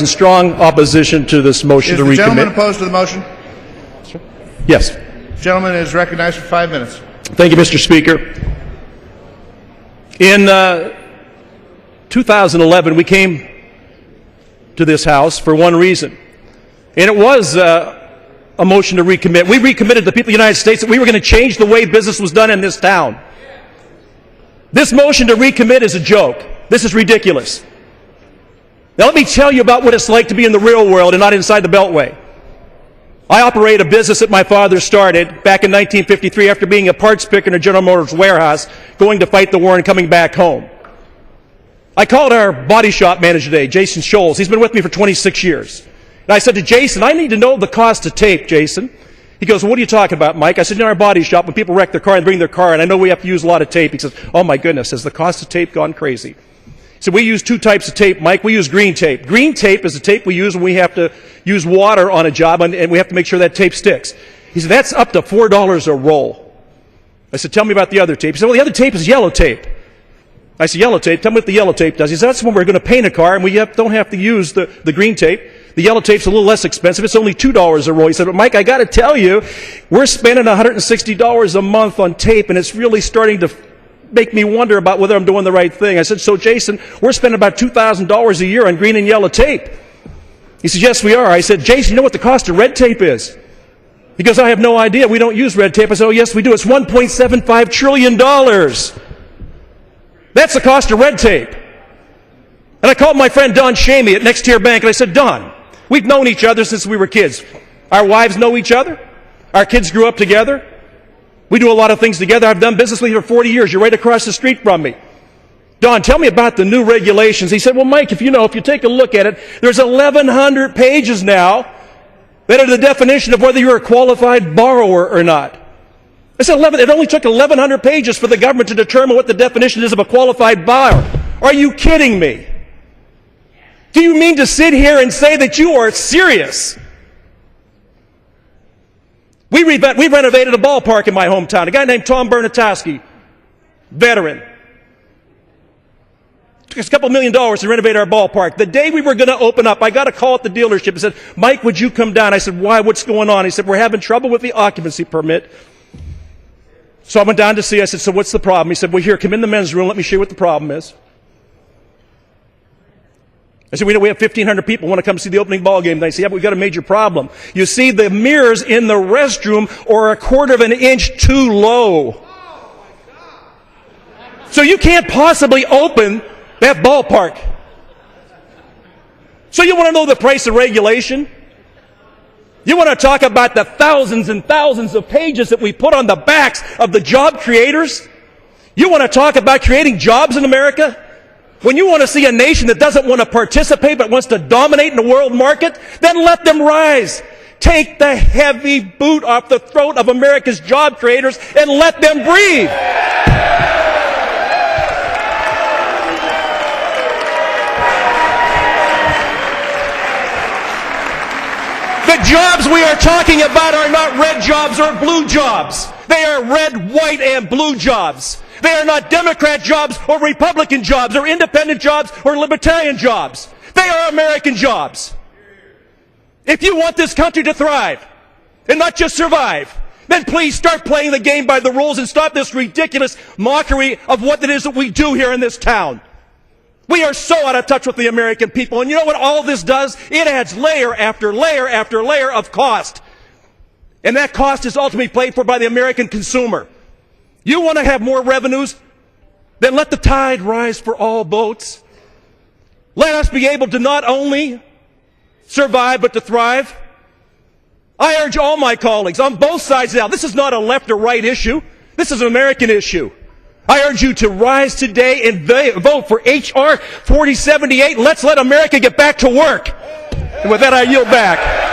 in strong opposition to this motion to recommit. Is the gentleman opposed to the motion? Yes. The gentleman is recognized for 5 minutes. Thank you, Mr. Speaker. In 2011, we came to this House for one reason, and it was a motion to recommit. We recommitted to the people of the United States that we were going to change the way business was done in this town. This motion to recommit is a joke. This is ridiculous. Now let me tell you about what it's like to be in the real world and not inside the Beltway. I operate a business that my father started back in 1953 after being a parts picker in a General Motors warehouse, going to fight the war and coming back home. I called our body shop manager today, Jason Scholes. He's been with me for 26 years. And I said to Jason, I need to know the cost of tape, Jason. He goes, well, what are you talking about, Mike? I said, in our body shop, when people wreck their car and bring their car, and I know we have to use a lot of tape. He says, oh my goodness, has the cost of tape gone crazy? He said, we use two types of tape, Mike. We use green tape. Green tape is the tape we use when we have to use water on a job, and we have to make sure that tape sticks. He said, that's up to $4 a roll. I said, tell me about the other tape. He said, well, the other tape is yellow tape. I said, yellow tape? Tell me what the yellow tape does. He said, that's when we're going to paint a car, and we don't have to use the green tape. The yellow tape's a little less expensive. It's only $2 a roll. He said, but Mike, I got to tell you, we're spending $160 a month on tape, and it's really starting to make me wonder about whether I'm doing the right thing. I said, so Jason, we're spending about $2,000 a year on green and yellow tape. He said, yes, we are. I said, Jason, you know what the cost of red tape is? He goes, I have no idea. We don't use red tape. I said, oh, yes, we do. It's $1.75 trillion. That's the cost of red tape. And I called my friend Don Shamey at Next Tier Bank, and I said, Don, we've known each other since we were kids. Our wives know each other. Our kids grew up together. We do a lot of things together. I've done business with you for 40 years. You're right across the street from me. Don, tell me about the new regulations. He said, well, Mike, if you take a look at it, there's 1,100 pages now that are the definition of whether you're a qualified borrower or not. I said, it only took 1,100 pages for the government to determine what the definition is of a qualified borrower. Are you kidding me? Do you mean to sit here and say that you are serious? We renovated a ballpark in my hometown. A guy named Tom Bernatowski, veteran. Took us a couple $1 million to renovate our ballpark. The day we were going to open up, I got a call at the dealership and said, Mike, would you come down? I said, why? What's going on? He said, we're having trouble with the occupancy permit. So I went down to see. I said, so what's the problem? He said, well, here, come in the men's room. Let me show you what the problem is. I said, we have 1,500 people want to come see the opening ball game. They say, yeah, but we've got a major problem. You see, the mirrors in the restroom are 1/4 of an inch too low. So you can't possibly open that ballpark. So you want to know the price of regulation? You want to talk about the thousands and thousands of pages that we put on the backs of the job creators? You want to talk about creating jobs in America? When you want to see a nation that doesn't want to participate but wants to dominate in the world market, then let them rise. Take the heavy boot off the throat of America's job creators and let them breathe. The jobs we are talking about are not red jobs or blue jobs. They are red, white, and blue jobs. They are not Democrat jobs or Republican jobs or independent jobs or libertarian jobs. They are American jobs. If you want this country to thrive and not just survive, then please start playing the game by the rules and stop this ridiculous mockery of what it is that we do here in this town. We are so out of touch with the American people. And you know what all this does? It adds layer after layer after layer of cost. And that cost is ultimately paid for by the American consumer. You want to have more revenues? Then let the tide rise for all boats. Let us be able to not only survive, but to thrive. I urge all my colleagues on both sides now, this is not a left or right issue. This is an American issue. I urge you to rise today and vote for H.R. 4078. Let's let America get back to work. And with that, I yield back.